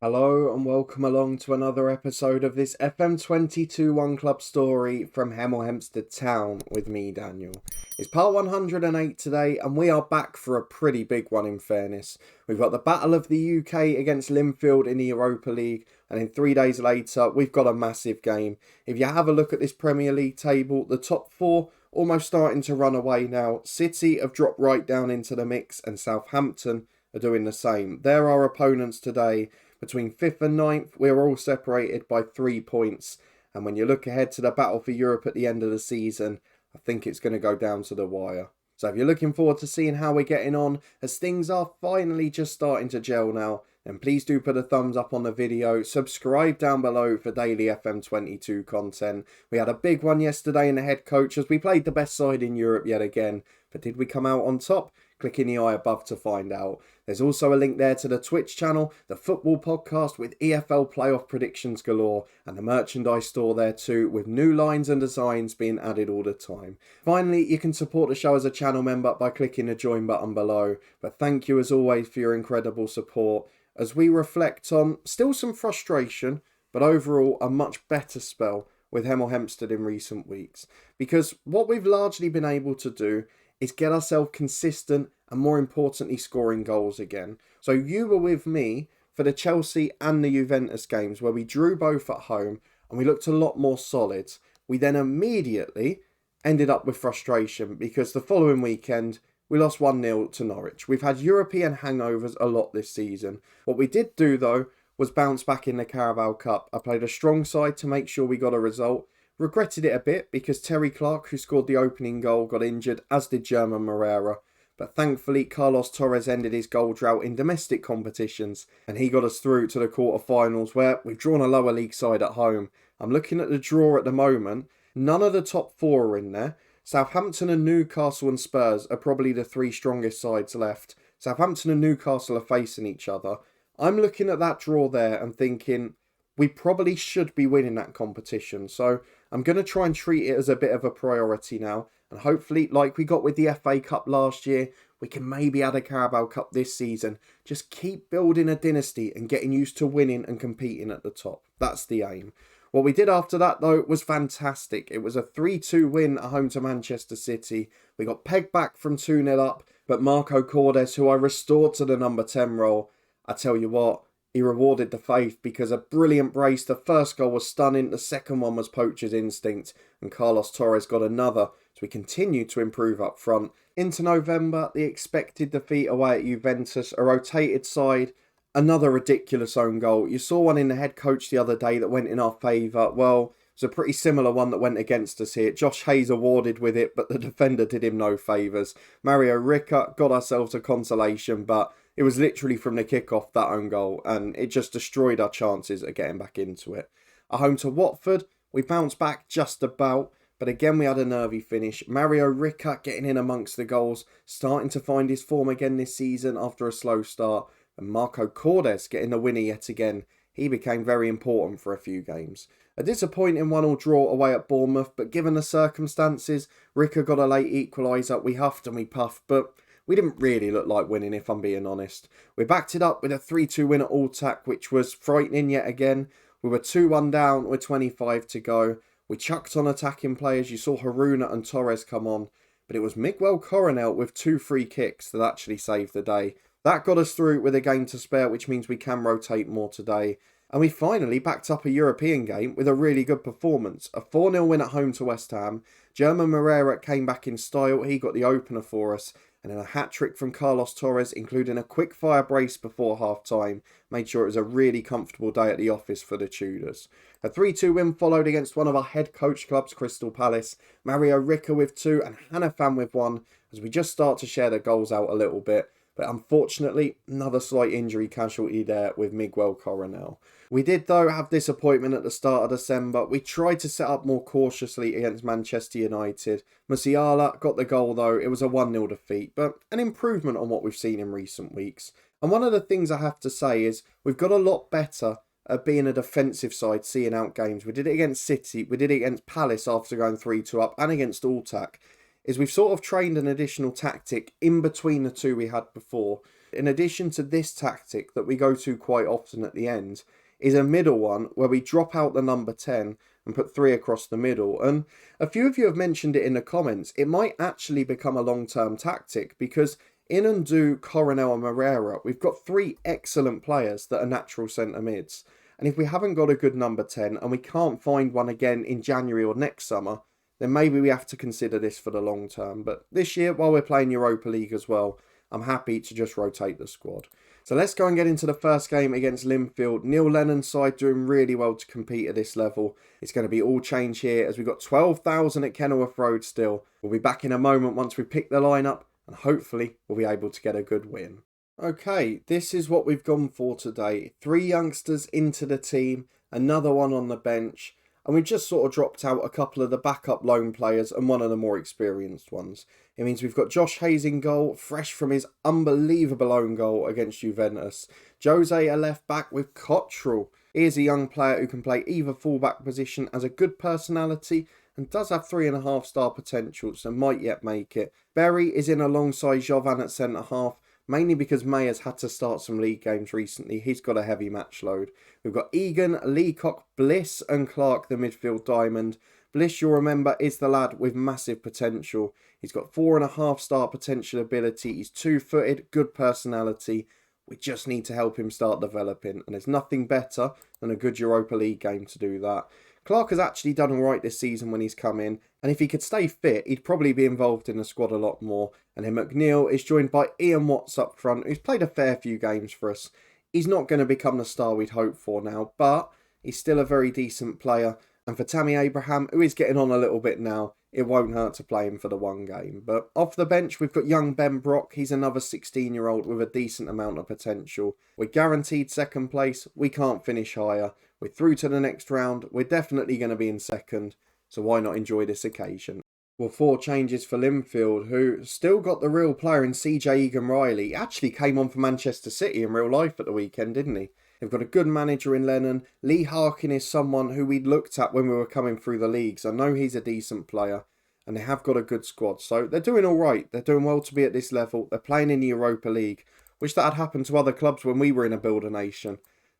Hello and welcome along to another episode of this FM22 One Club story from Hemel Hempstead Town with me, Daniel. It's part 108 today and we are back for a pretty big one in fairness. We've got the Battle of the UK against Linfield in the Europa League, and then 3 days later we've got a massive game. If you have a look at this Premier League table, the top four almost starting to run away now. City have dropped right down into the mix and Southampton are doing the same. They're our opponents today. Between 5th and 9th, we're all separated by 3 points. And when you look ahead to the battle for Europe at the end of the season, I think it's going to go down to the wire. So if you're looking forward to seeing how we're getting on, as things are finally just starting to gel now, then please do put a thumbs up on the video, subscribe down below for daily FM22 content. We had a big one yesterday in the head coach as we played the best side in Europe yet again. But did we come out on top? Click in the eye above to find out. There's also a link there to the Twitch channel, the football podcast with EFL playoff predictions galore, and the merchandise store there too, with new lines and designs being added all the time. Finally, you can support the show as a channel member by clicking the join button below. But thank you as always for your incredible support as we reflect on still some frustration, but overall a much better spell with Hemel Hempstead in recent weeks. Because what we've largely been able to do is get ourselves consistent and more importantly scoring goals again. So you were with me for the Chelsea and the Juventus games where we drew both at home and we looked a lot more solid. We then immediately ended up with frustration because the following weekend we lost 1-0 to Norwich. We've had European hangovers a lot this season. What we did do though was bounce back in the Carabao Cup. I played a strong side to make sure we got a result. Regretted it a bit because Terry Clark, who scored the opening goal, got injured, as did German Moreira. But thankfully, Carlos Torres ended his goal drought in domestic competitions and he got us through to the quarter-finals where we've drawn a lower league side at home. I'm looking at the draw at the moment. None of the top four are in there. Southampton and Newcastle and Spurs are probably the three strongest sides left. Southampton and Newcastle are facing each other. I'm looking at that draw there and thinking we probably should be winning that competition. So I'm going to try and treat it as a bit of a priority now. And hopefully, like we got with the FA Cup last year, we can maybe add a Carabao Cup this season. Just keep building a dynasty and getting used to winning and competing at the top. That's the aim. What we did after that, though, was fantastic. It was a 3-2 win at home to Manchester City. We got pegged back from 2-0 up, but Marco Cordes, who I restored to the number 10 role, I tell you what, he rewarded the faith because a brilliant brace. The first goal was stunning. The second one was poacher's instinct. And Carlos Torres got another. So we continued to improve up front. Into November, the expected defeat away at Juventus. A rotated side. Another ridiculous own goal. You saw one in the head coach the other day that went in our favour. Well, it was a pretty similar one that went against us here. Josh Hayes awarded with it, but the defender did him no favours. Mario Rica got ourselves a consolation, but it was literally from the kick-off, that own goal, and it just destroyed our chances of getting back into it. At home to Watford, we bounced back just about, but again we had a nervy finish. Mario Rica getting in amongst the goals, starting to find his form again this season after a slow start, and Marco Cordes getting the winner yet again. He became very important for a few games. A disappointing 1-1 draw away at Bournemouth, but given the circumstances, Rica got a late equaliser. We huffed and we puffed, but we didn't really look like winning, if I'm being honest. We backed it up with a 3-2 win at Alltac, which was frightening yet again. We were 2-1 down with 25 to go. We chucked on attacking players. You saw Haruna and Torres come on. But it was Miguel Coronel with 2 free kicks that actually saved the day. That got us through with a game to spare, which means we can rotate more today. And we finally backed up a European game with a really good performance. A 4-0 win at home to West Ham. German Moreira came back in style. He got the opener for us. And then a hat-trick from Carlos Torres, including a quick-fire brace before half-time, made sure it was a really comfortable day at the office for the Tudors. A 3-2 win followed against one of our head coach clubs, Crystal Palace. Mario Rica with 2 and Hannafan with 1, as we just start to share the goals out a little bit. But unfortunately, another slight injury casualty there with Miguel Coronel. We did, though, have disappointment at the start of December. We tried to set up more cautiously against Manchester United. Musiala got the goal, though. It was a 1-0 defeat, but an improvement on what we've seen in recent weeks. And one of the things I have to say is we've got a lot better at being a defensive side, seeing out games. We did it against City. We did it against Palace after going 3-2 up, and against Alltac. Is we've sort of trained an additional tactic in between the two we had before. in addition to this tactic that we go to quite often at the end, is a middle one where we drop out the number 10 and put 3 across the middle. And a few of you have mentioned it in the comments. It might actually become a long-term tactic because in Ndu, Coronel and Moreira, we've got 3 excellent players that are natural centre mids. And if we haven't got a good number 10 and we can't find one again in January or next summer, then maybe we have to consider this for the long term. But this year, while we're playing Europa League as well, I'm happy to just rotate the squad. So let's go and get into the first game against Linfield. Neil Lennon's side doing really well to compete at this level. It's going to be all change here as we've got 12,000 at Kenilworth Road still. We'll be back in a moment once we pick the lineup and hopefully we'll be able to get a good win. Okay, this is what we've gone for today. 3 youngsters into the team, another one on the bench. And we've just sort of dropped out a couple of the backup loan players and one of the more experienced ones. It means we've got Josh Hayes in goal, fresh from his unbelievable own goal against Juventus. Jose a left back with Cottrell. He is a young player who can play either fullback position, has a good personality and does have 3.5-star potential, so might yet make it. Berry is in alongside Jovan at centre half, mainly because May has had to start some league games recently. He's got a heavy match load. We've got Egan, Leacock, Bliss and Clark, the midfield diamond. Bliss, you'll remember, is the lad with massive potential. He's got 4.5-star potential ability. He's 2-footed, good personality. We just need to help him start developing. And there's nothing better than a good Europa League game to do that. Clark has actually done alright this season when he's come in, and if he could stay fit, he'd probably be involved in the squad a lot more. And then McNeil is joined by Ian Watts up front, who's played a fair few games for us. He's not going to become the star we'd hoped for now, but he's still a very decent player. And for Tammy Abraham, who is getting on a little bit now, it won't hurt to play him for the one game. But off the bench, we've got young Ben Brock. He's another 16-year-old with a decent amount of potential. We're guaranteed second place. We can't finish higher. We're through to the next round. We're definitely going to be in second. So why not enjoy this occasion? Well, 4 changes for Linfield, who still got the real player in CJ Egan-Riley. He actually came on for Manchester City in real life at the weekend, didn't he? They've got a good manager in Lennon. Lee Harkin is someone who we'd looked at when we were coming through the leagues. I know he's a decent player and they have got a good squad. So they're doing all right. They're doing well to be at this level. They're playing in the Europa League. Wish that had happened to other clubs when we were in a builder nation.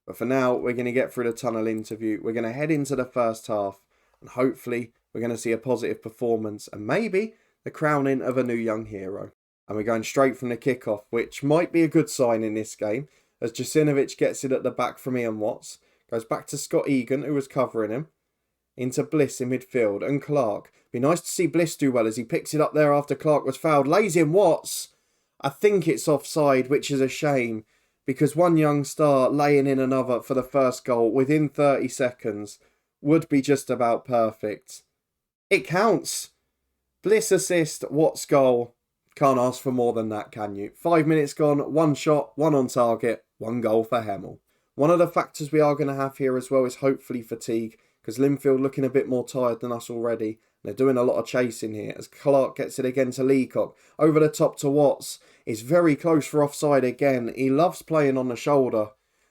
But for now, we're going to get through the tunnel interview. We're going to head into the first half and hopefully we're going to see a positive performance and maybe the crowning of a new young hero. And we're going straight from the kickoff, which might be a good sign in this game, as Jasinovic gets it at the back from Ian Watts. Goes back to Scott Egan, who was covering him. Into Bliss in midfield and Clark. Be nice to see Bliss do well as he picks it up there after Clark was fouled. Lays in Watts. I think it's offside, which is a shame, because one young star laying in another for the first goal within 30 seconds would be just about perfect. It counts. Bliss assist, Watts goal. Can't ask for more than that, can you? 5 minutes gone, 1 shot, 1 on target, 1 goal for Hemel. One of the factors we are going to have here as well is hopefully fatigue, because Linfield looking a bit more tired than us already. They're doing a lot of chasing here as Clark gets it again to Leacock. Over the top to Watts. It's very close for offside again. He loves playing on the shoulder.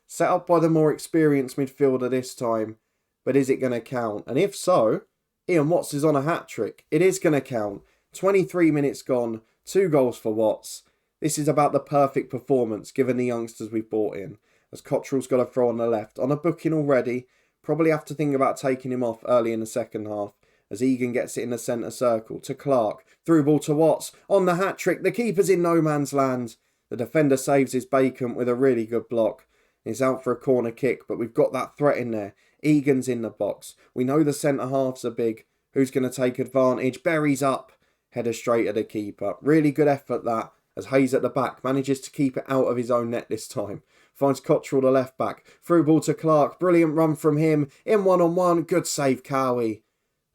Set up by the more experienced midfielder this time. But is it going to count? And if so, Ian Watts is on a hat-trick. It is going to count. 23 minutes gone. 2 goals for Watts. This is about the perfect performance given the youngsters we've brought in. As Cottrell's got a throw on the left. On a booking already. Probably have to think about taking him off early in the second half. As Egan gets it in the centre circle to Clark. Through ball to Watts. On the hat-trick. The keeper's in no man's land. The defender saves his bacon with a really good block. He's out for a corner kick, but we've got that threat in there. Egan's in the box. We know the centre halves are big. Who's going to take advantage? Berry's up. Header straight at the keeper. Really good effort that. As Hayes at the back manages to keep it out of his own net this time. Finds Cottrell the left back. Through ball to Clark. Brilliant run from him. In 1-on-1. Good save, Cowie.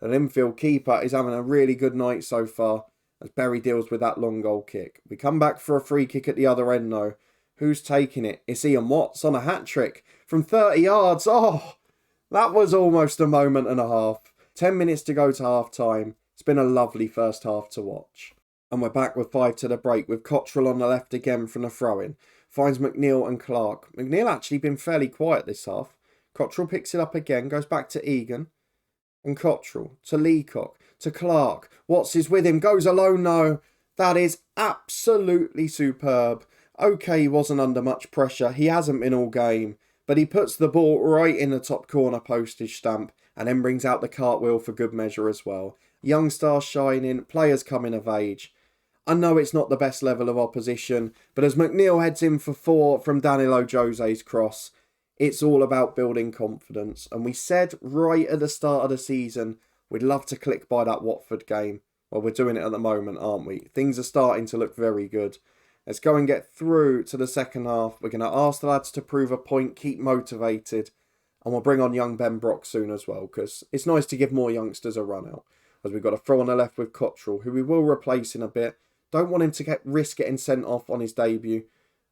The Linfield keeper is having a really good night so far as Berry deals with that long goal kick. We come back for a free kick at the other end though. Who's taking it? It's Ian Watts on a hat-trick from 30 yards. Oh, that was almost a moment and a half. 10 minutes to go to half-time. It's been a lovely first half to watch. And we're back with 5 to the break with Cottrell on the left again from the throw-in. Finds McNeil and Clark. McNeil actually been fairly quiet this half. Cottrell picks it up again, goes back to Egan. And Cottrell to Leacock to Clark. Watts is with him, goes alone though. That is absolutely superb. Okay, he wasn't under much pressure, he hasn't been all game, but he puts the ball right in the top corner postage stamp and then brings out the cartwheel for good measure as well. Young stars shining, players coming of age. I know it's not the best level of opposition, but as McNeil heads in for 4 from Danilo Jose's cross, it's all about building confidence. And we said right at the start of the season, we'd love to click by that Watford game. Well, we're doing it at the moment, aren't we? Things are starting to look very good. Let's go and get through to the second half. We're going to ask the lads to prove a point, keep motivated, and we'll bring on young Ben Brock soon as well, because it's nice to give more youngsters a run out. As we've got a throw on the left with Cottrell, who we will replace in a bit. Don't want him to risk getting sent off on his debut.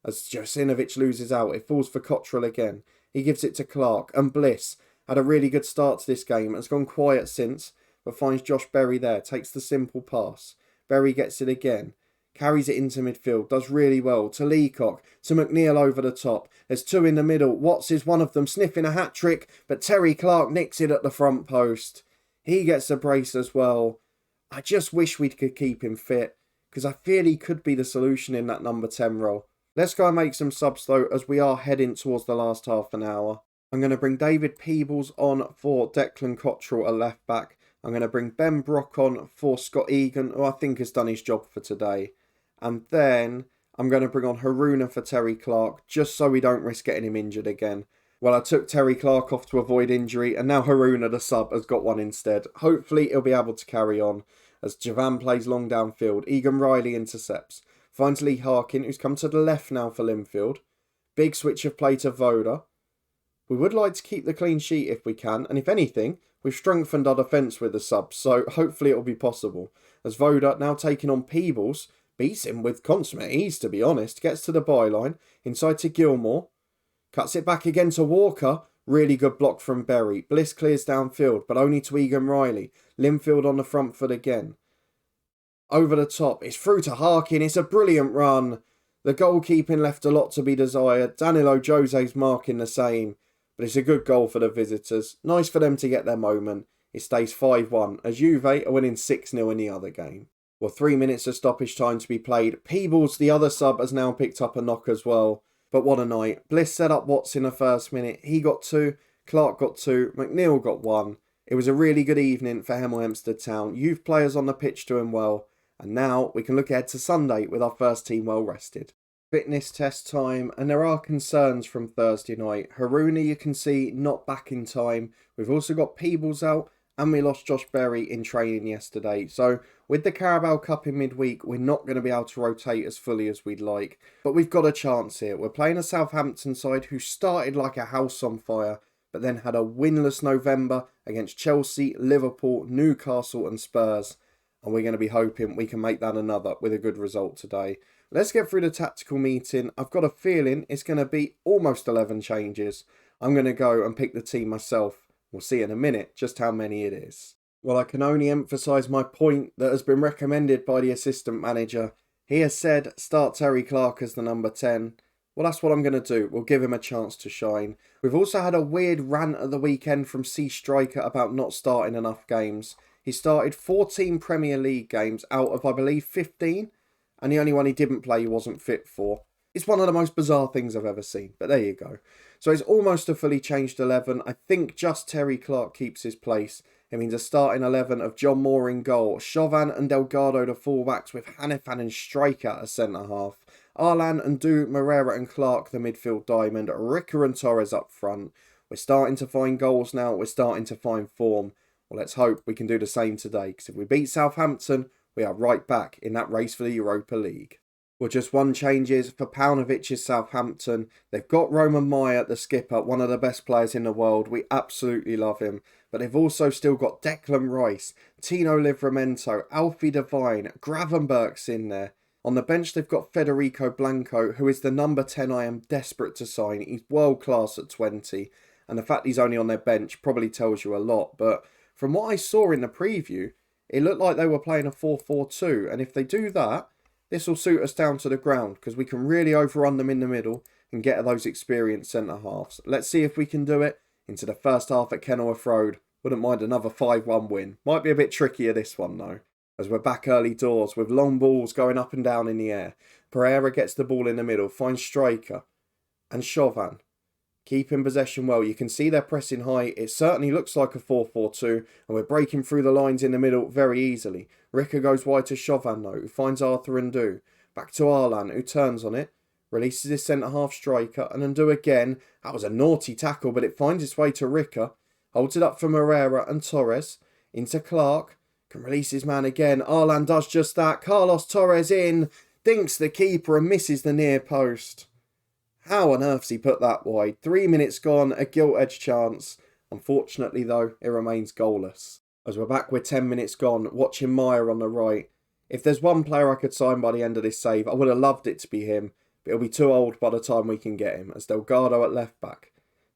As Josinovic loses out, it falls for Cottrell again. He gives it to Clark, and Bliss had a really good start to this game. Has gone quiet since, but finds Josh Berry there, takes the simple pass. Berry gets it again, carries it into midfield, does really well, to Leacock, to McNeil over the top. There's 2 in the middle, Watts is one of them, sniffing a hat-trick, but Terry Clark nicks it at the front post. He gets a brace as well. I just wish we could keep him fit, because I feel he could be the solution in that number 10 role. Let's go and make some subs though, as we are heading towards the last half an hour. I'm going to bring David Peebles on for Declan Cottrell at left back. I'm going to bring Ben Brock on for Scott Egan, who I think has done his job for today. And then I'm going to bring on Haruna for Terry Clark, just so we don't risk getting him injured again. Well, I took Terry Clark off to avoid injury, and now Haruna, the sub, has got one instead. Hopefully he'll be able to carry on, as Javan plays long downfield. Egan Riley intercepts. Finds Lee Harkin, who's come to the left now for Linfield. Big switch of play to Voda. We would like to keep the clean sheet if we can, and if anything, we've strengthened our defence with the subs, so hopefully it'll be possible. As Voda, now taking on Peebles, beats him with consummate ease, to be honest. Gets to the byline, inside to Gilmore. Cuts it back again to Walker. Really good block from Berry. Bliss clears downfield, but only to Egan Riley. Linfield on the front foot again. Over the top, it's through to Harkin. It's a brilliant run. The goalkeeping left a lot to be desired. Danilo Jose's marking the same. But it's a good goal for the visitors. Nice for them to get their moment. It stays 5-1 as Juve are winning 6-0 in the other game. Well, 3 minutes of stoppage time to be played. Peebles, the other sub, has now picked up a knock as well. But what a night. Bliss set up Watts in the first minute. He got 2. Clark got 2. McNeil got 1. It was a really good evening for Hemel Hempstead Town. Youth players on the pitch doing well. And now we can look ahead to Sunday with our first team well rested. Fitness test time, and there are concerns from Thursday night. Haruna, you can see, not back in time. We've also got Peebles out, and we lost Josh Berry in training yesterday. So with the Carabao Cup in midweek, we're not going to be able to rotate as fully as we'd like. But we've got a chance here. We're playing a Southampton side who started like a house on fire, but then had a winless November against Chelsea, Liverpool, Newcastle and Spurs. And we're going to be hoping we can make that another with a good result today. Let's get through the tactical meeting. I've got a feeling it's going to be almost 11 changes. I'm going to go and pick the team myself. We'll see in a minute just how many it is. Well, I can only emphasise my point that has been recommended by the assistant manager. He has said start Terry Clark as the number 10. Well, that's what I'm going to do. We'll give him a chance to shine. We've also had a weird rant at the weekend from C Striker about not starting enough games. He started 14 Premier League games out of, I believe, 15. And the only one he didn't play he wasn't fit for. It's one of the most bizarre things I've ever seen. But there you go. So it's almost a fully changed 11. I think just Terry Clark keeps his place. It means a starting 11 of John Moore in goal. Chauvin and Delgado the fullbacks with Hannifan and Striker as centre-half. Arlan and Du, Moreira and Clark the midfield diamond. Ricker and Torres up front. We're starting to find goals now. We're starting to find form. Well, let's hope we can do the same today. Because if we beat Southampton, we are right back in that race for the Europa League. Well, just one change is for Paunovic's Southampton. They've got Roman Meyer, the skipper, one of the best players in the world. We absolutely love him. But they've also still got Declan Rice, Tino Livramento, Alfie Devine, Gravenberg's in there. On the bench, they've got Federico Blanco, who is the number 10 I am desperate to sign. He's world class at 20. And the fact he's only on their bench probably tells you a lot. But from what I saw in the preview, it looked like they were playing a 4-4-2. And if they do that, this will suit us down to the ground because we can really overrun them in the middle and get those experienced centre-halves. Let's see if we can do it into the first half at Kenilworth Road. Wouldn't mind another 5-1 win. Might be a bit trickier this one though. as we're back early doors with long balls going up and down in the air. Pereira gets the ball in the middle, finds Striker and Chauvin. Keeping possession well. You can see they're pressing high. It certainly looks like a 4-4-2, and we're breaking through the lines in the middle very easily. Ricker goes wide to Chauvin though, who finds Arthur Ndu. Back to Arlan, who turns on it. Releases his centre-half striker, and Ndu again. That was a naughty tackle, but it finds its way to Ricker. Holds it up for Moreira and Torres. Into Clark. Can release his man again. Arlan does just that. Carlos Torres in. Dinks the keeper and misses the near post. How on earth's he put that wide? 3 minutes gone, a gilt-edged chance. Unfortunately, though, it remains goalless. As we're back with 10 minutes gone, watching Meyer on the right. If there's one player I could sign by the end of this save, I would have loved it to be him. But he'll be too old by the time we can get him, as Delgado at left-back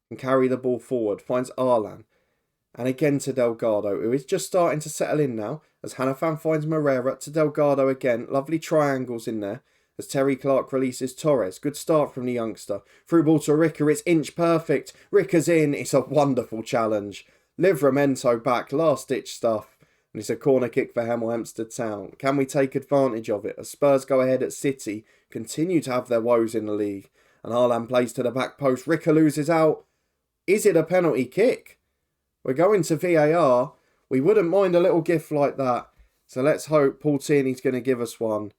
can carry the ball forward, finds Arlan. And again to Delgado, who is just starting to settle in now, as Hanifan finds Moreira to Delgado again. Lovely triangles in there. As Terry Clark releases Torres. Good start from the youngster. Through ball to Ricker. It's inch perfect. Ricker's in. It's a wonderful challenge. Livramento back. Last ditch stuff. And it's a corner kick for Hemel Hempstead Town. Can we take advantage of it? As Spurs go ahead at City. Continue to have their woes in the league. And Arlan plays to the back post. Ricker loses out. Is it a penalty kick? We're going to VAR. We wouldn't mind a little gift like that. So let's hope Paul Tierney's going to give us one.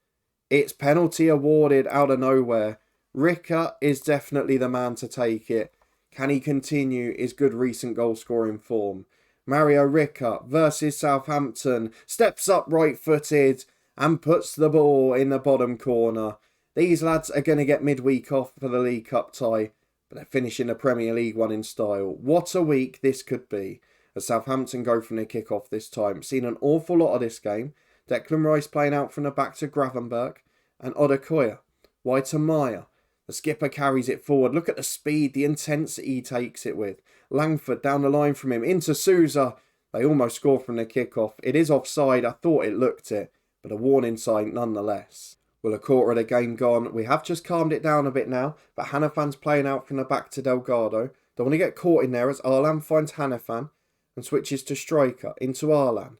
It's penalty awarded out of nowhere. Ricker is definitely the man to take it. Can he continue his good recent goal scoring form? Mario Ricker versus Southampton. Steps up right-footed and puts the ball in the bottom corner. These lads are going to get midweek off for the League Cup tie, but they're finishing the Premier League one in style. What a week this could be as Southampton go from the kick-off this time. Seen an awful lot of this game. Declan Rice playing out from the back to Gravenberg and Odekoya. Wide to Meyer. The skipper carries it forward. Look at the speed, the intensity he takes it with. Langford down the line from him into Souza. They almost score from the kickoff. It is offside. I thought it looked it, but a warning sign nonetheless. Well, a quarter of the game gone. We have just calmed it down a bit now, but Hanifan's playing out from the back to Delgado. Don't want to get caught in there as Arlan finds Hanifan and switches to Striker into Arlan.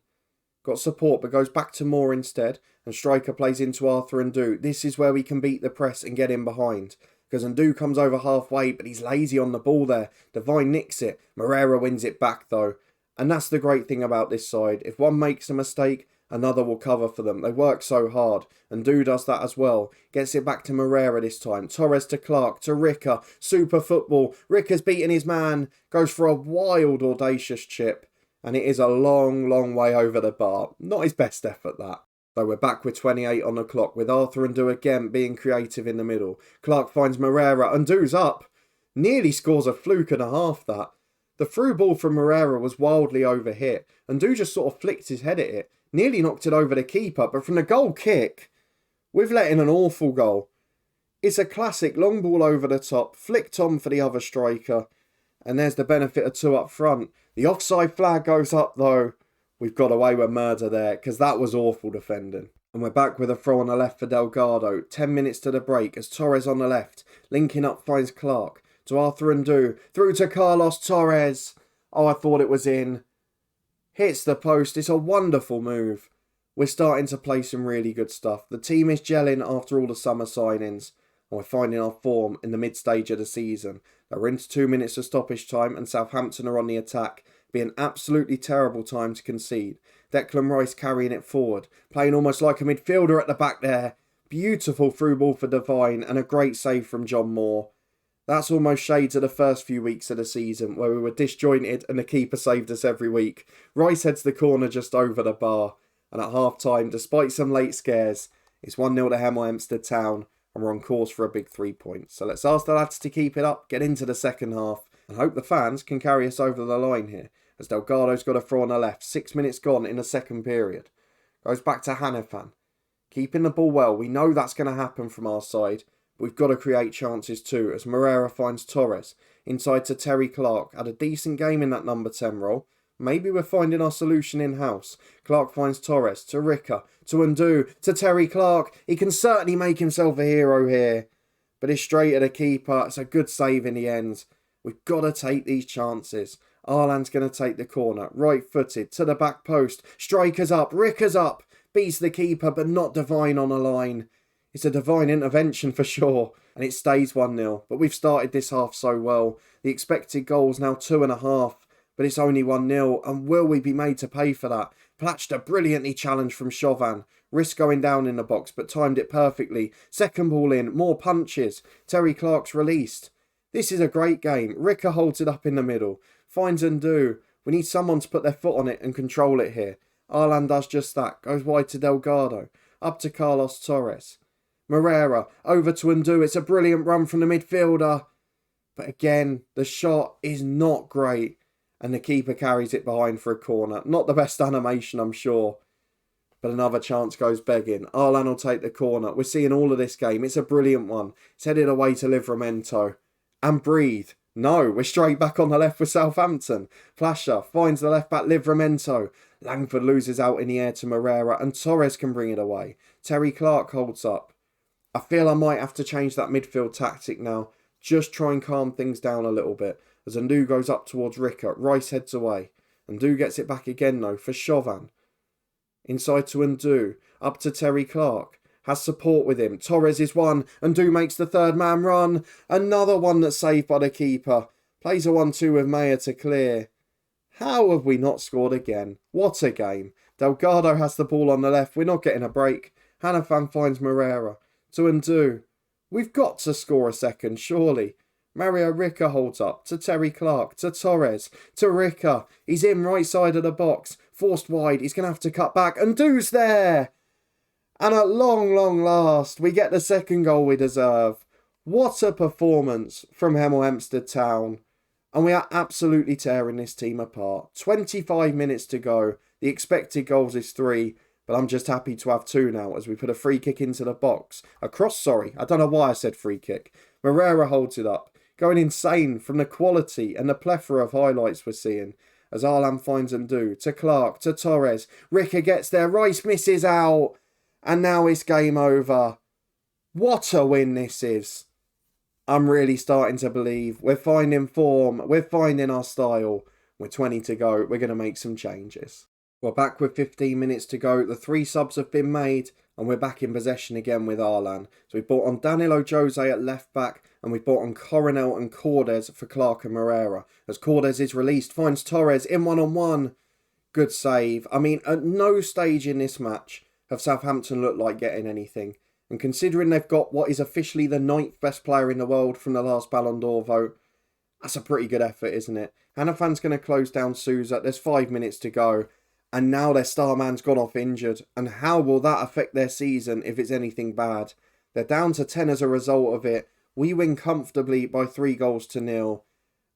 Got support, but goes back to Moore instead. And Striker plays into Arthur Ndu. This is where we can beat the press and get in behind. Because Ndu comes over halfway, but he's lazy on the ball there. Devine nicks it. Moreira wins it back, though. And that's the great thing about this side. If one makes a mistake, another will cover for them. They work so hard. And Ndu does that as well. Gets it back to Moreira this time. Torres to Clark, to Ricker. Super football. Ricker's beating his man. Goes for a wild, audacious chip. And it is a long, long way over the bar. Not his best effort, that. Though we're back with 28 on the clock, with Arthur Ndu again being creative in the middle. Clark finds Moreira. Ndu's up. Nearly scores a fluke and a half, that. The through ball from Moreira was wildly overhit. Ndu just sort of flicked his head at it. Nearly knocked it over the keeper, but from the goal kick, we've let in an awful goal. It's a classic long ball over the top, flicked on for the other striker. And there's the benefit of two up front. The offside flag goes up, though. We've got away with murder there, because that was awful defending. And we're back with a throw on the left for Delgado. 10 minutes to the break as Torres on the left. Linking up finds Clark. To Arthur Ndu. Through to Carlos Torres. Oh, I thought it was in. Hits the post. It's a wonderful move. We're starting to play some really good stuff. The team is gelling after all the summer signings. And we're finding our form in the mid-stage of the season. We're into 2 minutes of stoppage time and Southampton are on the attack. Be an absolutely terrible time to concede. Declan Rice carrying it forward. Playing almost like a midfielder at the back there. Beautiful through ball for Devine and a great save from John Moore. That's almost shades of the first few weeks of the season where we were disjointed and the keeper saved us every week. Rice heads the corner just over the bar. And at half-time, despite some late scares, it's 1-0 to Hemel Hempstead Town and we're on course for a big 3 points. So let's ask the lads to keep it up, get into the second half and hope the fans can carry us over the line here. As Delgado's got a throw on the left. 6 minutes gone in the second period. Goes back to Hanifan. Keeping the ball well. We know that's going to happen from our side. But we've got to create chances too. As Moreira finds Torres. Inside to Terry Clark. Had a decent game in that number 10 role. Maybe we're finding our solution in-house. Clark finds Torres. To Ricker. To Ndu. To Terry Clark. He can certainly make himself a hero here. But it's straight at the keeper. It's a good save in the end. We've got to take these chances. Arlan's going to take the corner. Right-footed to the back post. Striker's up. Ricker's up. beats the keeper, but not Divine on a line. It's a divine intervention for sure, and it stays 1-0. But we've started this half so well. The expected goal's now 2.5, but it's only 1-0, and will we be made to pay for that? Plachta brilliantly challenged from Chauvin. Risk going down in the box, but timed it perfectly. Second ball in, more punches. Terry Clark's released. This is a great game. Ricker holds it up in the middle. Finds Ndu. We need someone to put their foot on it and control it here. Arlan does just that. Goes wide to Delgado. Up to Carlos Torres. Moreira, over to Ndu. It's a brilliant run from the midfielder. But again, the shot is not great. And the keeper carries it behind for a corner. Not the best animation, I'm sure. But another chance goes begging. Arlan will take the corner. We're seeing all of this game. It's a brilliant one. It's headed away to Livramento. And breathe. No, we're straight back on the left with Southampton. Flasher finds the left back Livramento. Langford loses out in the air to Moreira. And Torres can bring it away. Terry Clark holds up. I feel I might have to change that midfield tactic now. Just try and calm things down a little bit. As Ndu goes up towards Ricker, Rice heads away. Ndu gets it back again though for Chauvin. Inside to Ndu, up to Terry Clark. Has support with him. Torres is one. Ndu makes the third man run. Another one that's saved by the keeper. Plays a 1-2 with Mayer to clear. How have we not scored again? What a game. Delgado has the ball on the left. We're not getting a break. Hanifan finds Moreira. To Ndu. We've got to score a second, surely. Mario Ricker holds up. To Terry Clark. To Torres. To Ricker. He's in right side of the box. Forced wide. He's going to have to cut back. Ndu's there. And at long last, we get the second goal we deserve. What a performance from Hemel Hempstead Town. And we are absolutely tearing this team apart. 25 minutes to go. The expected goals is 3. But I'm just happy to have 2 now as we put a free kick into the box. A cross, sorry. I don't know why I said free kick. Moreira holds it up. Going insane from the quality and the plethora of highlights we're seeing. As Arlan finds Ndu. To Clark. To Torres. Ricker gets there. Rice misses out. And now it's game over. What a win this is. I'm really starting to believe we're finding form. We're finding our style. With 20 to go, we're going to make some changes. We're back with 15 minutes to go. The 3 subs have been made. And we're back in possession again with Arlan. So we've brought on Danilo Jose at left back. And we've brought on Coronel and Cordes for Clark and Moreira. As Cordes is released, finds Torres in 1-on-1. Good save. I mean, at no stage in this match have Southampton looked like getting anything. And considering they've got what is officially the 9th best player in the world from the last Ballon d'Or vote, that's a pretty good effort, isn't it? Hanafan's going to close down Sousa. There's 5 minutes to go. And now their star man's gone off injured. And how will that affect their season if it's anything bad? They're down to 10 as a result of it. We win comfortably by 3-0.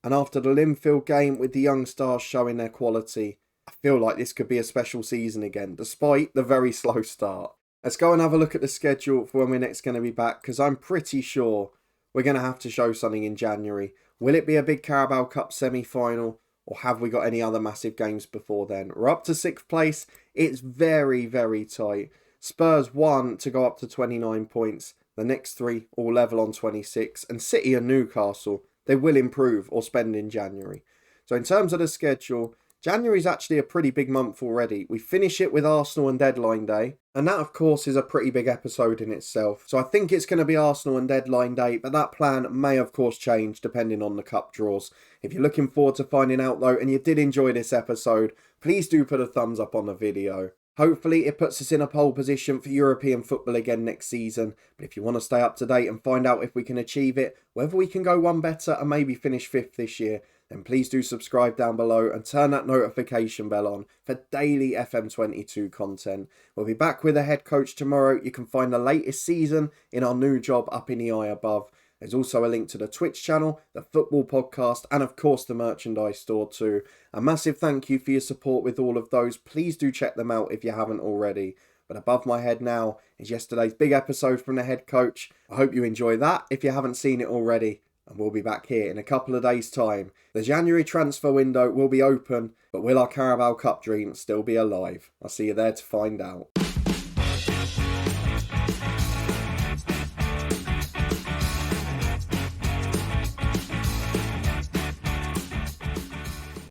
And after the Linfield game with the young stars showing their quality, I feel like this could be a special season again, despite the very slow start. Let's go and have a look at the schedule for when we're next going to be back, because I'm pretty sure we're going to have to show something in January. Will it be a big Carabao Cup semi-final, or have we got any other massive games before then? We're up to 6th place. It's very, very tight. Spurs 1 to go up to 29 points. The next 3 all level on 26. And City and Newcastle, they will improve or spend in January. So in terms of the schedule, January's actually a pretty big month already. We finish it with Arsenal and Deadline Day. And that, of course, is a pretty big episode in itself. So I think it's going to be Arsenal and Deadline Day. But that plan may, of course, change depending on the cup draws. If you're looking forward to finding out, though, and you did enjoy this episode, please do put a thumbs up on the video. Hopefully, it puts us in a pole position for European football again next season. But if you want to stay up to date and find out if we can achieve it, whether we can go one better and maybe finish 5th this year, then please do subscribe down below and turn that notification bell on for daily FM22 content. We'll be back with a head coach tomorrow. You can find the latest season in our new job up in the eye above. There's also a link to the Twitch channel, the football podcast, and of course the merchandise store too. A massive thank you for your support with all of those. Please do check them out if you haven't already. But above my head now is yesterday's big episode from the head coach. I hope you enjoy that if you haven't seen it already. And we'll be back here in a couple of days' time. The January transfer window will be open, but will our Carabao Cup dream still be alive? I'll see you there to find out.